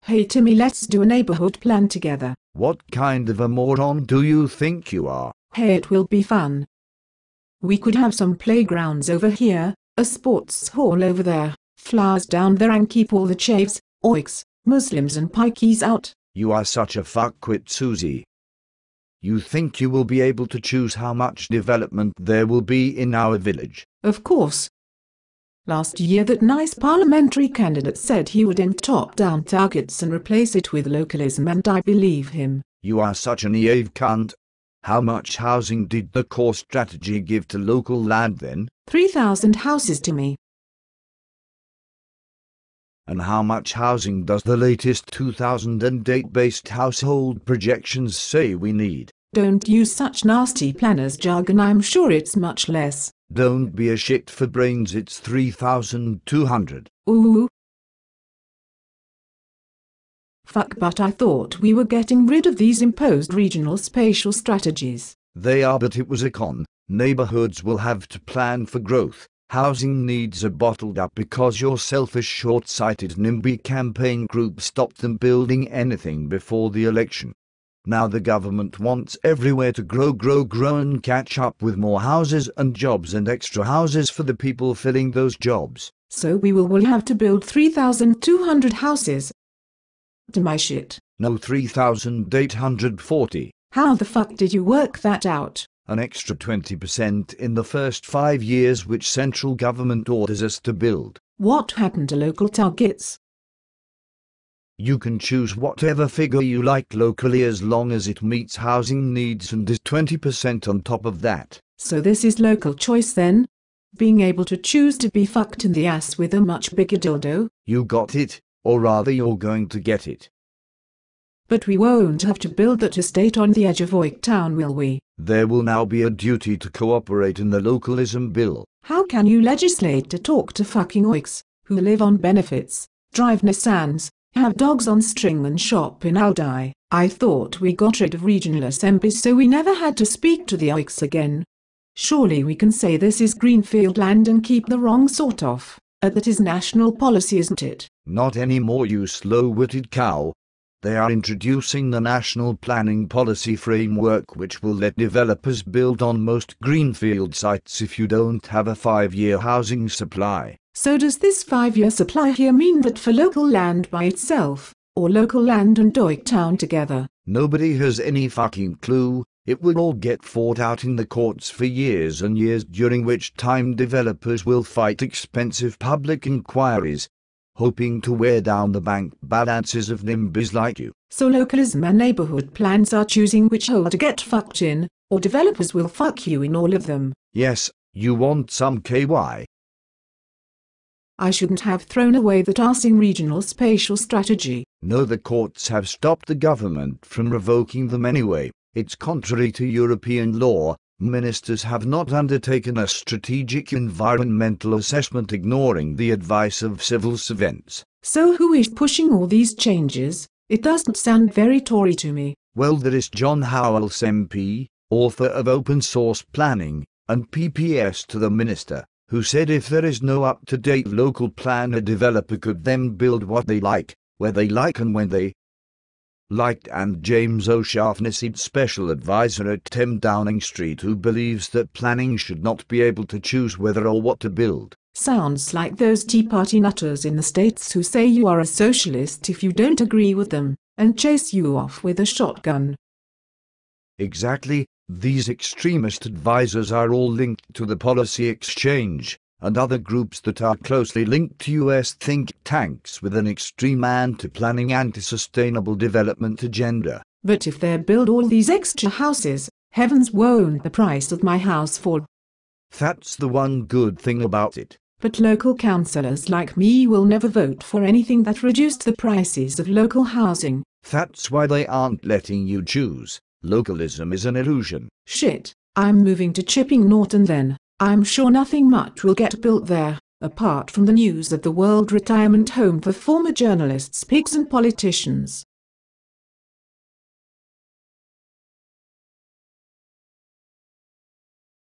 Hey Timmy, let's do a neighborhood plan together. What kind of a moron do you think you are? Hey, it will be fun. We could have some playgrounds over here, a sports hall over there, flowers down there, and keep all the chaves, oiks, Muslims and pikeys out. You are such a fuckwit, Susie. You think you will be able to choose how much development there will be in our village? Of course. Last year that nice parliamentary candidate said he would end top-down targets and replace it with localism, and I believe him. You are such a naive cunt. How much housing did the core strategy give to Localland then? 3,000 houses to me. And how much housing does the latest 2008-based household projections say we need? Don't use such nasty planners jargon, I'm sure it's much less. Don't be a shit for brains, it's 3,200. Ooh. Fuck, but I thought we were getting rid of these imposed regional spatial strategies. They are, but it was a con. Neighborhoods will have to plan for growth. Housing needs are bottled up because your selfish, short-sighted NIMBY campaign group stopped them building anything before the election. Now the government wants everywhere to grow and catch up with more houses and jobs and extra houses for the people filling those jobs. So we will have to build 3,200 houses. To my shit. No, 3,840. How the fuck did you work that out? An extra 20% in the first 5 years which central government orders us to build. What happened to local targets? You can choose whatever figure you like locally as long as it meets housing needs and is 20% on top of that. So this is local choice then? Being able to choose to be fucked in the ass with a much bigger dildo? You got it, or rather you're going to get it. But we won't have to build that estate on the edge of Oik Town, will we? There will now be a duty to cooperate in the localism bill. How can you legislate to talk to fucking Oiks, who live on benefits, drive Nissans, have dogs on string and shop in Aldi? I thought we got rid of regional assemblies so we never had to speak to the Oiks again. Surely we can say this is greenfield land and keep the wrong sort off. That is national policy, isn't it? Not anymore, you slow-witted cow. They are introducing the National Planning Policy Framework, which will let developers build on most greenfield sites if you don't have a 5-year housing supply. So does this 5-year supply here mean that for local land by itself, or Localland and Oik Town together? Nobody has any fucking clue. It will all get fought out in the courts for years and years, during which time developers will fight expensive public inquiries, hoping to wear down the bank balances of NIMBYs like you. So localism and neighborhood plans are choosing which hole to get fucked in, or developers will fuck you in all of them? Yes, you want some KY? I shouldn't have thrown away that arsing regional spatial strategy. No, the courts have stopped the government from revoking them anyway. It's contrary to European law. Ministers have not undertaken a strategic environmental assessment, ignoring the advice of civil servants. So who is pushing all these changes? It doesn't sound very Tory to me. Well, there is John Howells MP, author of Open Source Planning, and PPS to the minister, who said if there is no up-to-date local plan, a developer could then build what they like, where they like and when they like. And James O'Shaughnessy, special advisor at 10 Downing Street, who believes that planning should not be able to choose whether or what to build. Sounds like those Tea Party nutters in the States who say you are a socialist if you don't agree with them, and chase you off with a shotgun. Exactly. These extremist advisors are all linked to the Policy Exchange and other groups that are closely linked to US think tanks with an extreme anti-planning, anti-sustainable development agenda. But if they build all these extra houses, heavens, won't the price of my house fall? That's the one good thing about it. But local councillors like me will never vote for anything that reduced the prices of local housing. That's why they aren't letting you choose. Localism is an illusion. Shit, I'm moving to Chipping Norton then. I'm sure nothing much will get built there, apart from the news of the World Retirement Home for former journalists, pigs and politicians.